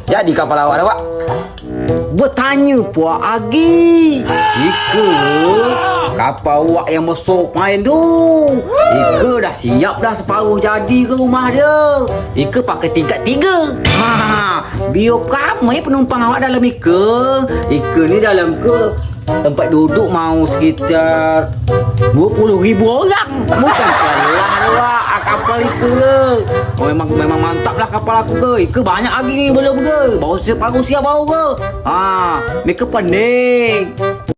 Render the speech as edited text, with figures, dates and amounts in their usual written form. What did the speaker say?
Jadi kapal awak dah, Wak? Bertanya Puak Agi. Ika kapal awak yang masuk main tu. Ika dah siap dah separuh jadi ke rumah dia. Ika pakai tingkat 3. Biar ramai penumpang awak dalam Ika. Ika ni dalam ke tempat duduk mau sekitar 20,000 orang. Bukan kalah awak kapal Ika ke. Oh, memang mantap lah kapal aku ke. Ika banyak lagi ni belum ke. Baru siap baru ke. Mereka pening.